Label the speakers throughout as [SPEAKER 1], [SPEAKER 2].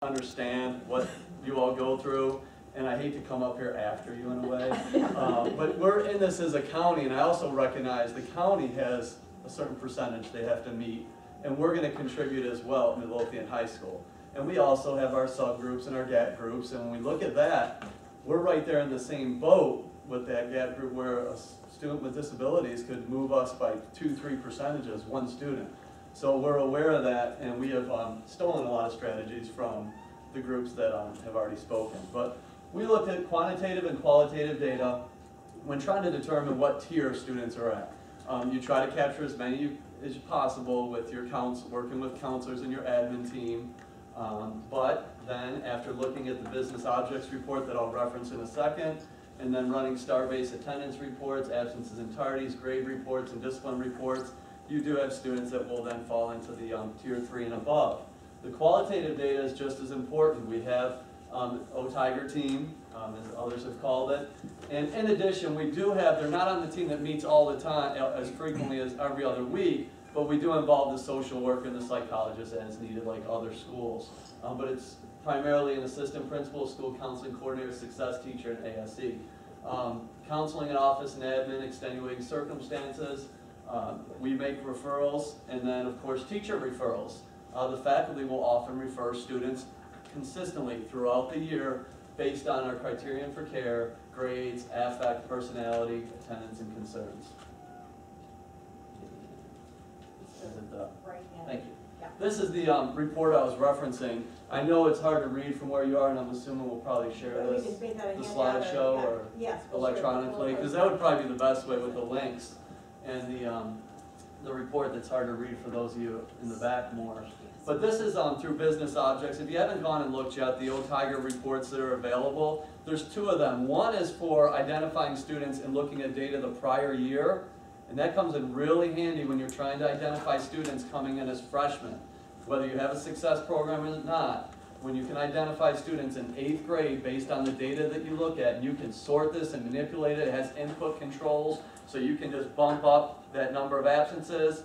[SPEAKER 1] understand what you all go through, and I hate to come up here after you in a way, but we're in this as a county, and I also recognize the county has a certain percentage they have to meet, and we're going to contribute as well at Midlothian High School. And we also have our subgroups and our GAT groups, and when we look at that, we're right there in the same boat with that GAT group where a student with disabilities could move us by 2-3 percentages, one student. So we're aware of that, and we have stolen a lot of strategies from the groups that have already spoken. But we looked at quantitative and qualitative data when trying to determine what tier students are at. You try to capture as many as possible with your working with counselors and your admin team. But then after looking at the business objects report that I'll reference in a second, and then running star-based attendance reports, absences and tardies, grade reports, and discipline reports, you do have students that will then fall into the tier 3 and above. The qualitative data is just as important. We have O-Tiger team, as others have called it. And in addition, we do have, they're not on the team that meets all the time, as frequently as every other week, but we do involve the social worker and the psychologist as needed, like other schools. But it's primarily an assistant principal, school counseling coordinator, success teacher, and ASE. Counseling in office and admin, extenuating circumstances. We make referrals, and then of course teacher referrals. The faculty will often refer students consistently throughout the year based on our criterion for care, grades, affect, personality, attendance, and concerns. Thank you. This is the report I was referencing. I know it's hard to read from where you are, and I'm assuming we'll probably share this, the slideshow, or electronically, because that would probably be the best way with the links and the report that's hard to read for those of you in the back more. But this is through business objects. If you haven't gone and looked yet, the O-Tiger reports that are available, there's 2 of them. One is for identifying students and looking at data the prior year, and that comes in really handy when you're trying to identify students coming in as freshmen. Whether you have a success program or not, when you can identify students in 8th grade based on the data that you look at, and you can sort this and manipulate it, it has input controls, so you can just bump up that number of absences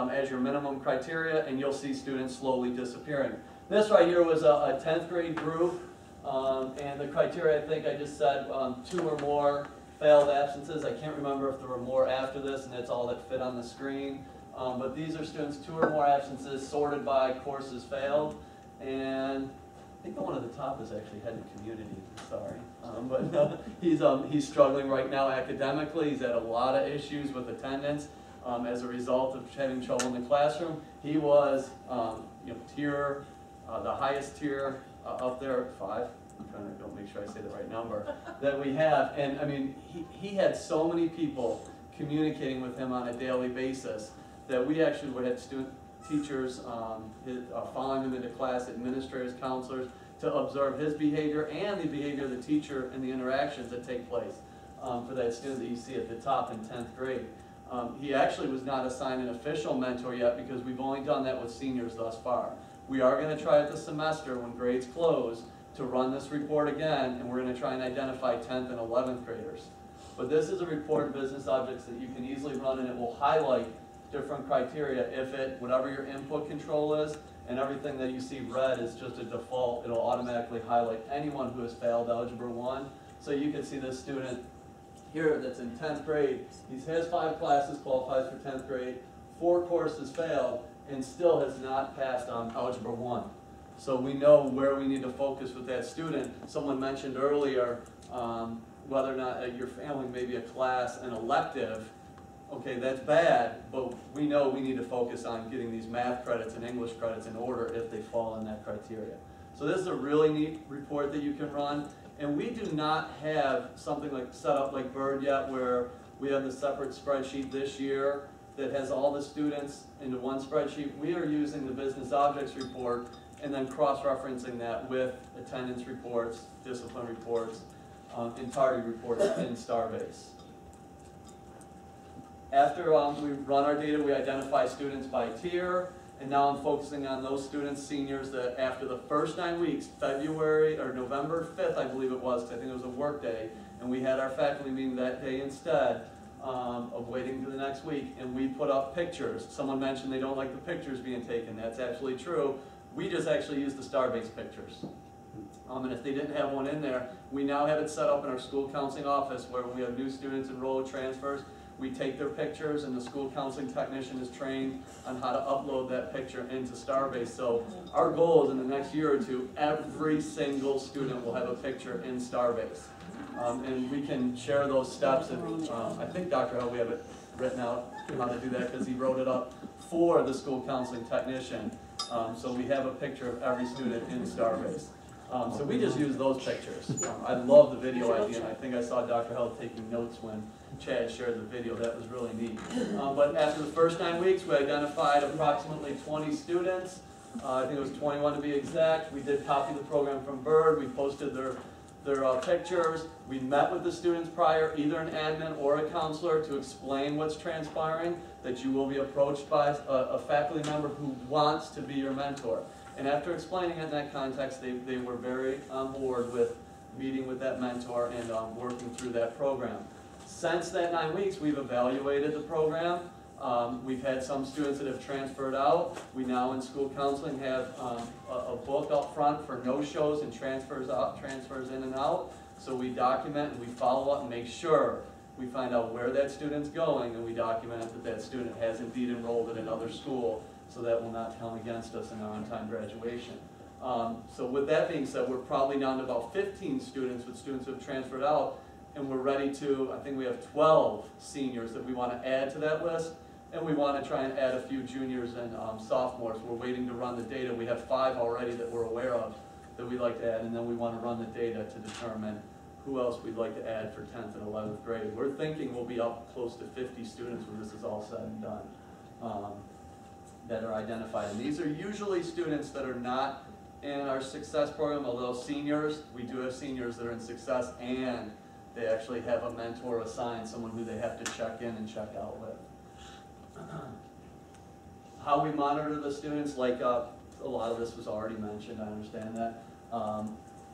[SPEAKER 1] as your minimum criteria, and you'll see students slowly disappearing. This right here was a 10th grade group, and the criteria, I think I just said 2 or more failed absences. I can't remember if there were more after this, and that's all that fit on the screen. But these are students 2 or more absences sorted by courses failed, and I think the one at the top is actually head of community. Sorry, but he's struggling right now academically. He's had a lot of issues with attendance as a result of having trouble in the classroom. He was tier, the highest tier up there at 5. I'm trying to make sure I say the right number that we have. And I mean, he had so many people communicating with him on a daily basis that we actually would have teachers following him into class, administrators, counselors, to observe his behavior and the behavior of the teacher and the interactions that take place for that student that you see at the top in 10th grade. He actually was not assigned an official mentor yet because we've only done that with seniors thus far. We are going to try at the semester when grades close to run this report again, and we're going to try and identify 10th and 11th graders. But this is a report of business objects that you can easily run, and it will highlight different criteria if whatever your input control is, and everything that you see red is just a default. It'll automatically highlight anyone who has failed Algebra 1. So you can see this student here that's in 10th grade. He has 5 classes, qualifies for 10th grade, 4 courses failed, and still has not passed on Algebra 1. So we know where we need to focus with that student. Someone mentioned earlier whether or not your family may be a class, an elective. Okay, that's bad, but we know we need to focus on getting these math credits and English credits in order if they fall in that criteria. So this is a really neat report that you can run. And we do not have something like set up like Bird yet, where we have the separate spreadsheet this year that has all the students into one spreadsheet. We are using the business objects report and then cross-referencing that with attendance reports, discipline reports, and tardy reports in Starbase. After we run our data, we identify students by tier, and now I'm focusing on those students, seniors, that after the first 9 weeks, February or November 5th, I believe it was, because I think it was a work day, and we had our faculty meeting that day instead of waiting to the next week, and we put up pictures. Someone mentioned they don't like the pictures being taken. That's absolutely true. We just actually use the star-based pictures. And if they didn't have one in there, we now have it set up in our school counseling office where when we have new students enrolled, transfers, we take their pictures and the school counseling technician is trained on how to upload that picture into Starbase. So our goal is in the next year or two, every single student will have a picture in Starbase. And we can share those steps. And I think Dr. Hull, we have it written out how to do that because he wrote it up for the school counseling technician. So we have a picture of every student in Starbase. So we just use those pictures. I love the video idea, and I think I saw Dr. Held taking notes when Chad shared the video. That was really neat. But after the first 9 weeks, we identified approximately 20 students. I think it was 21 to be exact. We did copy the program from Bird. We posted their pictures. We met with the students prior, either an admin or a counselor, to explain what's transpiring, that you will be approached by a faculty member who wants to be your mentor. And after explaining it in that context, they were very on board with meeting with that mentor and working through that program. Since that 9 weeks, we've evaluated the program. We've had some students that have transferred out. We now in school counseling have a book up front for no-shows and transfers in and out. So we document and we follow up and make sure we find out where that student's going, and we document that that student has indeed enrolled at another school, so that will not count against us in our on-time graduation. So with that being said, we're probably down to about 15 students with students who have transferred out, and we're ready to, I think we have 12 seniors that we want to add to that list, and we want to try and add a few juniors and sophomores. We're waiting to run the data. We have 5 already that we're aware of that we'd like to add, and then we want to run the data to determine who else we'd like to add for 10th and 11th grade. We're thinking we'll be up close to 50 students when this is all said and done. That are identified. And these are usually students that are not in our success program, although seniors, we do have seniors that are in success and they actually have a mentor assigned, someone who they have to check in and check out with. How we monitor the students, like a lot of this was already mentioned, I understand that.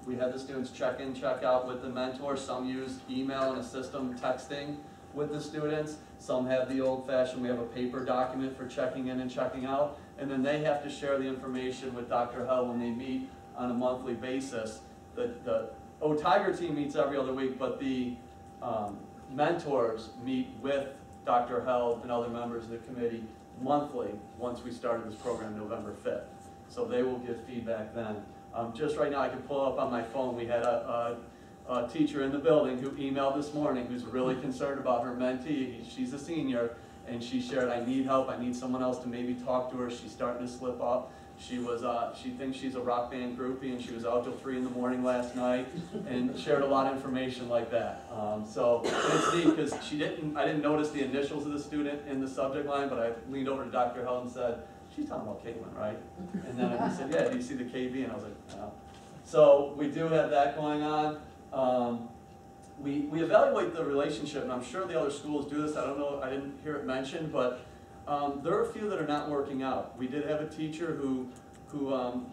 [SPEAKER 1] We have the students check in, check out with the mentor. Some use email and a system texting with the students. Some have the old-fashioned, we have a paper document for checking in and checking out, and then they have to share the information with Dr. Hell when they meet on a monthly basis. The Tiger team meets every other week, but the mentors meet with Dr. Hell and other members of the committee monthly once we started this program November 5th. So they will give feedback then. Just right now I can pull up on my phone, we had a teacher in the building who emailed this morning who's really concerned about her mentee. She's a senior, and she shared, I need help, I need someone else to maybe talk to her. She's starting to slip up. She thinks she's a rock band groupie, and she was out till 3 in the morning last night and shared a lot of information like that. So it's neat because I didn't notice the initials of the student in the subject line, but I leaned over to Dr. Hell and said, she's talking about Caitlin, right? And then he said, yeah, do you see the KB? And I was like, no. So we do have that going on. We evaluate the relationship, and I'm sure the other schools do this. I don't know, I didn't hear it mentioned, but there are a few that are not working out. We did have a teacher who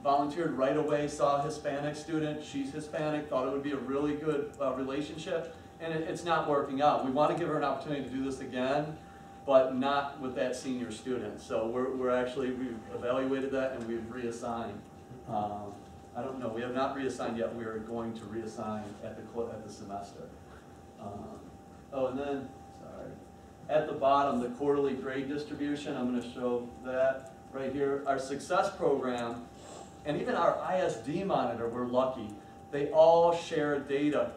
[SPEAKER 1] volunteered right away, saw a Hispanic student. She's Hispanic, thought it would be a really good relationship, and it's not working out. We want to give her an opportunity to do this again, but not with that senior student. So we've evaluated that and we've reassigned. I don't know, we have not reassigned yet. We are going to reassign at the semester. And then, sorry, at the bottom, the quarterly grade distribution, I'm going to show that right here. Our success program, and even our ISD monitor, we're lucky. They all share data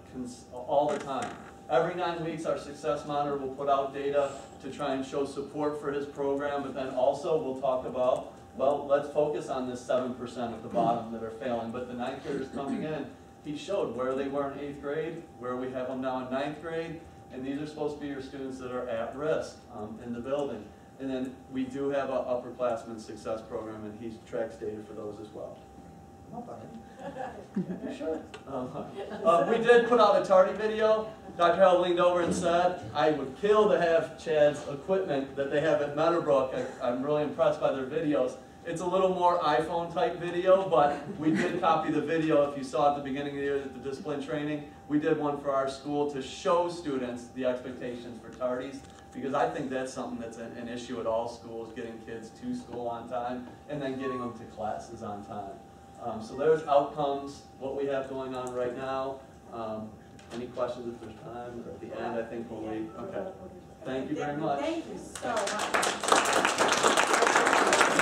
[SPEAKER 1] all the time. Every 9 weeks, our success monitor will put out data to try and show support for his program, but then also we'll talk about, well, let's focus on this 7% at the bottom that are failing. But the 9th graders coming in, he showed where they were in 8th grade, where we have them now in 9th grade, and these are supposed to be your students that are at risk in the building. And then we do have an upperclassmen success program, and he tracks data for those as well. Sure. We did put out a tardy video. Dr. Hell leaned over and said, I would kill to have Chad's equipment that they have at Meadowbrook. I'm really impressed by their videos. It's a little more iPhone type video, but we did copy the video. If you saw at the beginning of the year, the discipline training, we did one for our school to show students the expectations for tardies, because I think that's something that's an issue at all schools, getting kids to school on time and then getting them to classes on time. So there's outcomes, what we have going on right now. Any questions if there's time, or at the end I think we'll leave. Okay. Thank you very much.
[SPEAKER 2] Thank you so much.